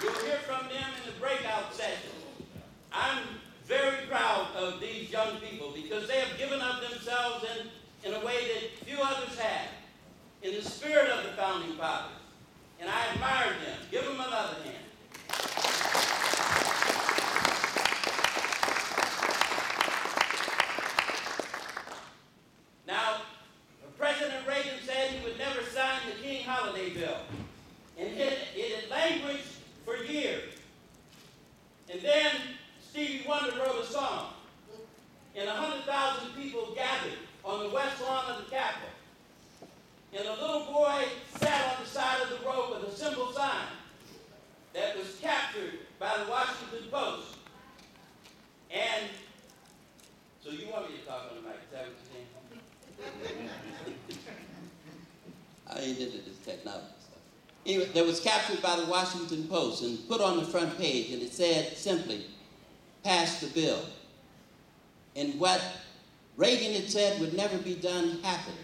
You'll hear from them in the breakout session. I'm very proud of these young people because they have given up themselves in a way that few others have, in the spirit of the Founding Fathers. And I admire them. Give them another hand. Now, President Reagan said he would never sign the King Holiday Bill. And it had languished for years. And then Stevie Wonder wrote a song. And 100,000 people gathered on the west lawn of the Capitol. And a little boy sat on the side of the road with a simple sign that was captured by the Washington Post. And so you want me to talk on the mic, is that what you're saying? I ain't into this technology stuff. Anyway, that was captured by the Washington Post and put on the front page, and it said simply, "Pass the bill." And what Reagan had said would never be done happened.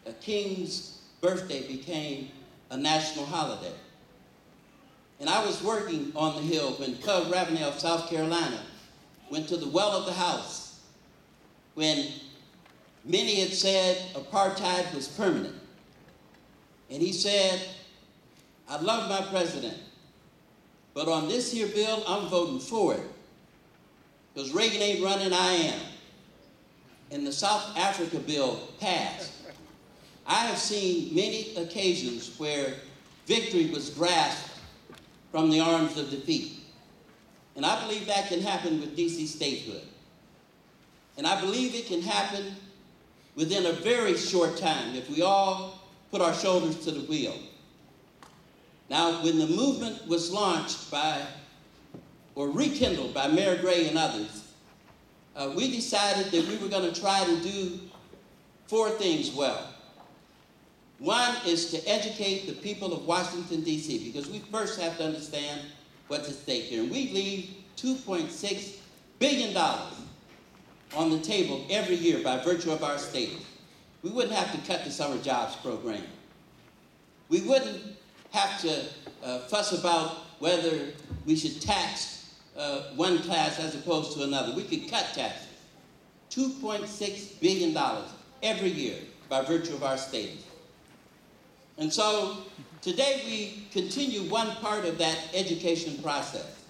A king's birthday became a national holiday. And I was working on the Hill when Cub Ravenel of South Carolina went to the well of the House when many had said apartheid was permanent. And he said, "I love my president, but on this here bill, I'm voting for it. Because Reagan ain't running, I am." And the South Africa bill passed. I have seen many occasions where victory was grasped from the arms of defeat. And I believe that can happen with DC statehood. And I believe it can happen within a very short time if we all put our shoulders to the wheel. Now, when the movement was launched by, or rekindled by Mayor Gray and others, we decided that we were going to try to do 4 things well. One is to educate the people of Washington, D.C., because we first have to understand what's at stake here. And we leave $2.6 billion on the table every year by virtue of our status. We wouldn't have to cut the summer jobs program. We wouldn't have to fuss about whether we should tax one class as opposed to another. We could cut taxes. $2.6 billion every year by virtue of our status. And so today we continue one part of that education process.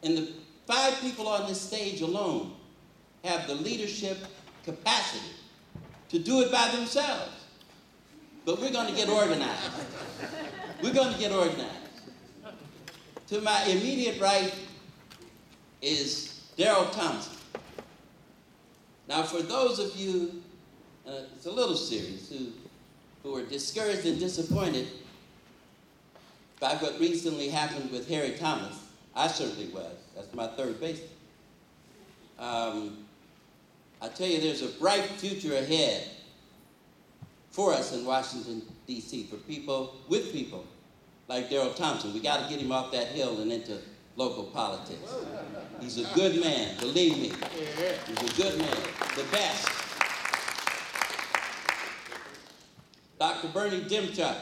And the 5 people on this stage alone have the leadership capacity to do it by themselves. But we're going to get organized. We're going to get organized. To my immediate right is Daryl Thompson. Now, for those of you, it's a little serious, who are discouraged and disappointed by what recently happened with Harry Thomas, I certainly was. That's my third baseman. I tell you, there's a bright future ahead for us in Washington, D.C., for people, with people like Daryl Thompson. We got to get him off that hill and into local politics. He's a good man, believe me. He's a good man, the best. Dr. Bernie Dimchuk,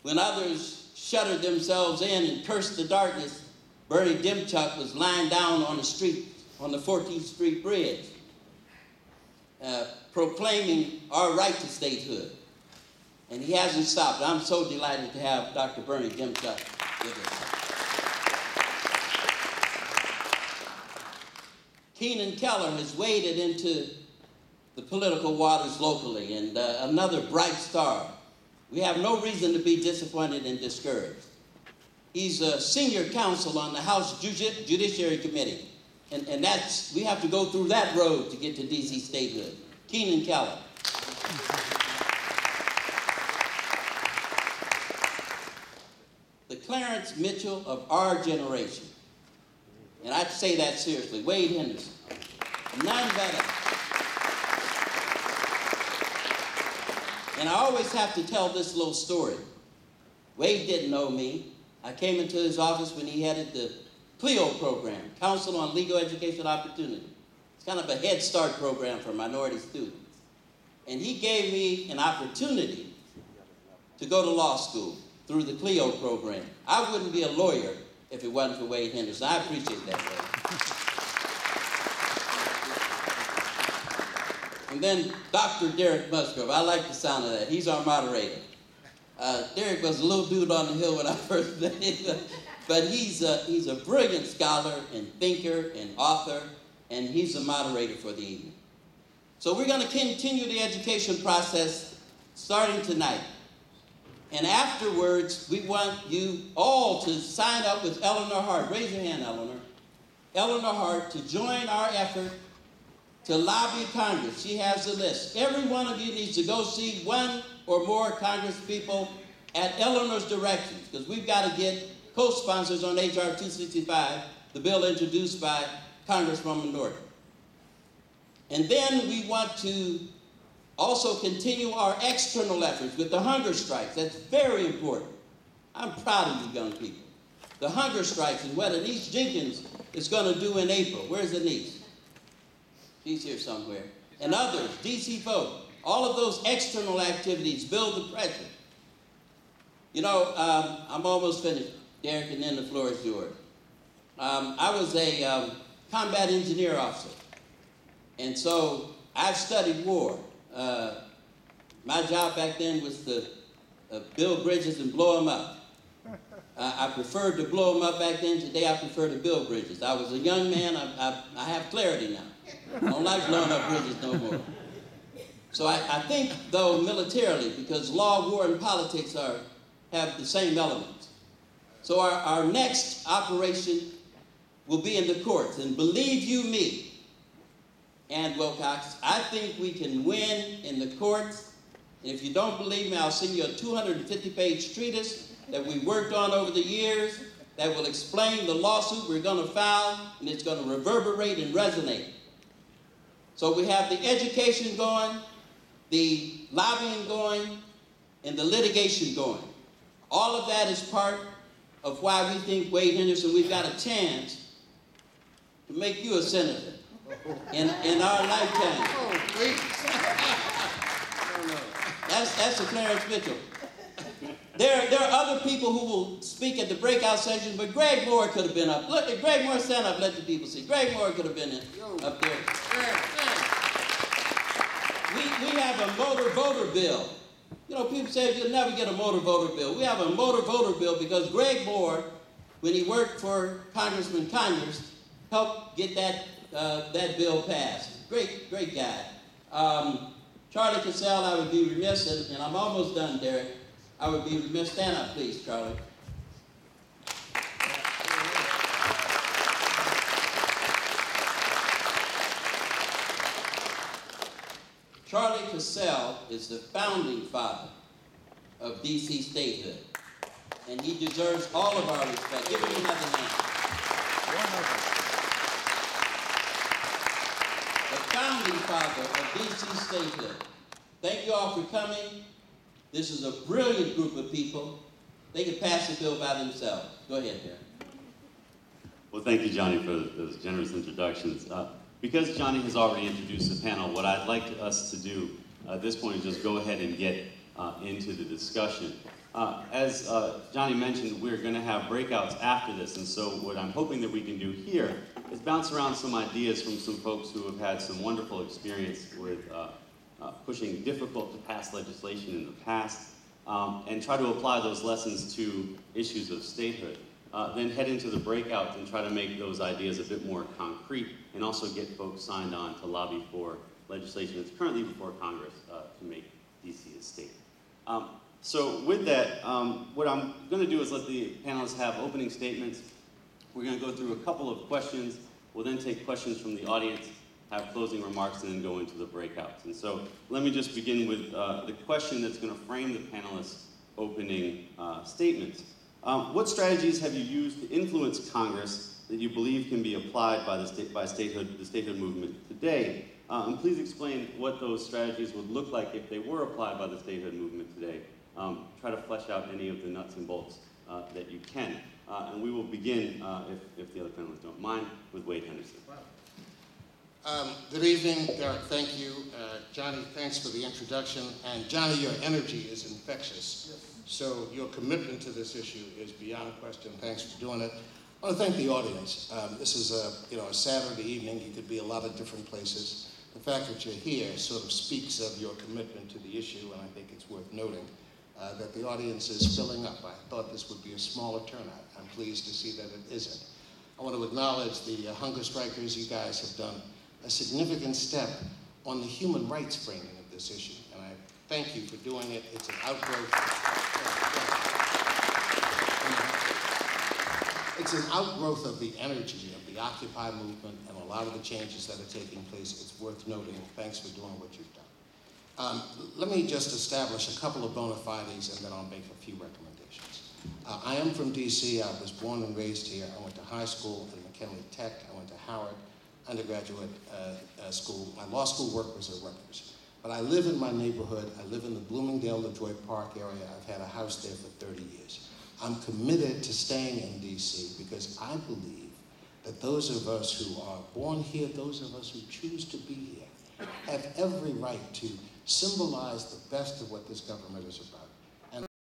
when others shuttered themselves in and cursed the darkness, Bernie Dimchuk was lying down on the street, on the 14th Street Bridge, proclaiming our right to statehood. And he hasn't stopped. I'm so delighted to have Dr. Bernie Dimchuk with us. Keenan Keller has waded into the political waters locally, and another bright star. We have no reason to be disappointed and discouraged. He's a senior counsel on the House Judiciary Committee, and that's, we have to go through that road to get to D.C. statehood. Keenan Keller. The Clarence Mitchell of our generation, and I say that seriously, Wade Henderson. None better. And I always have to tell this little story. Wade didn't know me. I came into his office when he headed the CLEO program, Council on Legal Education Opportunity. It's kind of a Head Start program for minority students. And he gave me an opportunity to go to law school. through the CLEO program. I wouldn't be a lawyer if it wasn't for Wade Henderson. I appreciate that, Wade. And then Dr. Derek Musgrove. I like the sound of that. He's our moderator. Derek was a little dude on the hill when I first met him, but he's a brilliant scholar and thinker and author, and he's the moderator for the evening. So we're going to continue the education process starting tonight. And afterwards, we want you all to sign up with Eleanor Hart. Raise your hand, Eleanor. Eleanor Hart, to join our effort to lobby Congress. She has the list. Every one of you needs to go see one or more Congress people at Eleanor's directions, because we've got to get co-sponsors on H.R. 265, the bill introduced by Congresswoman Norton. And then we want to also continue our external efforts with the hunger strikes. That's very important. I'm proud of you young people. The hunger strikes and what Anise Jenkins is going to do in April. Where's Anise? She's here somewhere. And others, DC Vote. All of those external activities build the pressure. You know, I'm almost finished, Derek, and then the floor is yours. I was a combat engineer officer. And so I've studied war. My job back then was to build bridges and blow them up. I preferred to blow them up back then. Today I prefer to build bridges. I was a young man. I have clarity now. I don't like blowing up bridges no more. So I think, though, militarily, because law, war, and politics have the same elements. So our next operation will be in the courts. And believe you me, and Wilcox, I think we can win in the courts. And if you don't believe me, I'll send you a 250-page treatise that we worked on over the years that will explain the lawsuit we're going to file, and it's going to reverberate and resonate. So we have the education going, the lobbying going, and the litigation going. All of that is part of why we think, Wade Henderson, we've got a chance to make you a senator in our lifetime. Oh, please. That's the Clarence Mitchell. There are other people who will speak at the breakout sessions, but Greg Moore could have been up. Look, if Greg Moore stand up, let the people see. Greg Moore could have been up there. We have a motor voter bill. You know, people say you'll never get a motor voter bill. We have a motor voter bill because Greg Moore, when he worked for Congressman Conyers, helped get that bill passed. Great guy. Charlie Cassell, I would be remiss, and I'm almost done, Derek. I would be remiss. Stand up, please, Charlie. Charlie Cassell is the founding father of DC statehood, and he deserves all of our respect. Give him another hand. The founding father of DC statehood. Thank you all for coming. This is a brilliant group of people. They can pass the bill by themselves. Go ahead, Derek. Well, thank you, Johnny, for those generous introductions. Because Johnny has already introduced the panel, what I'd like us to do at this point is just go ahead and get into the discussion. As Johnny mentioned, we're going to have breakouts after this, and so what I'm hoping that we can do here is bounce around some ideas from some folks who have had some wonderful experience with pushing difficult to pass legislation in the past, and try to apply those lessons to issues of statehood. Then head into the breakout and try to make those ideas a bit more concrete, and also get folks signed on to lobby for legislation that's currently before Congress to make DC a state. So with that, what I'm going to do is let the panelists have opening statements. We're going to go through a couple of questions. We'll then take questions from the audience, have closing remarks, and then go into the breakouts. And so let me just begin with the question that's going to frame the panelists' opening statements. What strategies have you used to influence Congress that you believe can be applied by the statehood movement today? And please explain what those strategies would look like if they were applied by the statehood movement today. Try to flesh out any of the nuts and bolts that you can. And we will begin, if the other panelists don't mind, with Wade Henderson. Good evening, Derek, thank you. Johnny, thanks for the introduction. And Johnny, your energy is infectious. Yes. So your commitment to this issue is beyond question. Thanks for doing it. I want to thank the audience. This is a Saturday evening. You could be a lot of different places. The fact that you're here sort of speaks of your commitment to the issue, and I think it's worth noting that the audience is filling up. I thought this would be a smaller turnout. I'm pleased to see that it isn't. I want to acknowledge the hunger strikers. You guys have done a significant step on the human rights framing of this issue, and I thank you for doing it. It's an outgrowth. It's an outgrowth of the energy of the Occupy movement and a lot of the changes that are taking place. It's worth noting. Thanks for doing what you've done. Let me just establish a couple of bona fides, and then I'll make a few recommendations. I am from DC. I was born and raised here. I went to high school at McKinley Tech. I went to Howard undergraduate school. My law school work was at Rutgers. But I live in my neighborhood. I live in the Bloomingdale-LaJoy Park area. I've had a house there for 30 years. I'm committed to staying in DC because I believe that those of us who are born here, those of us who choose to be here, have every right to symbolize the best of what this government is about.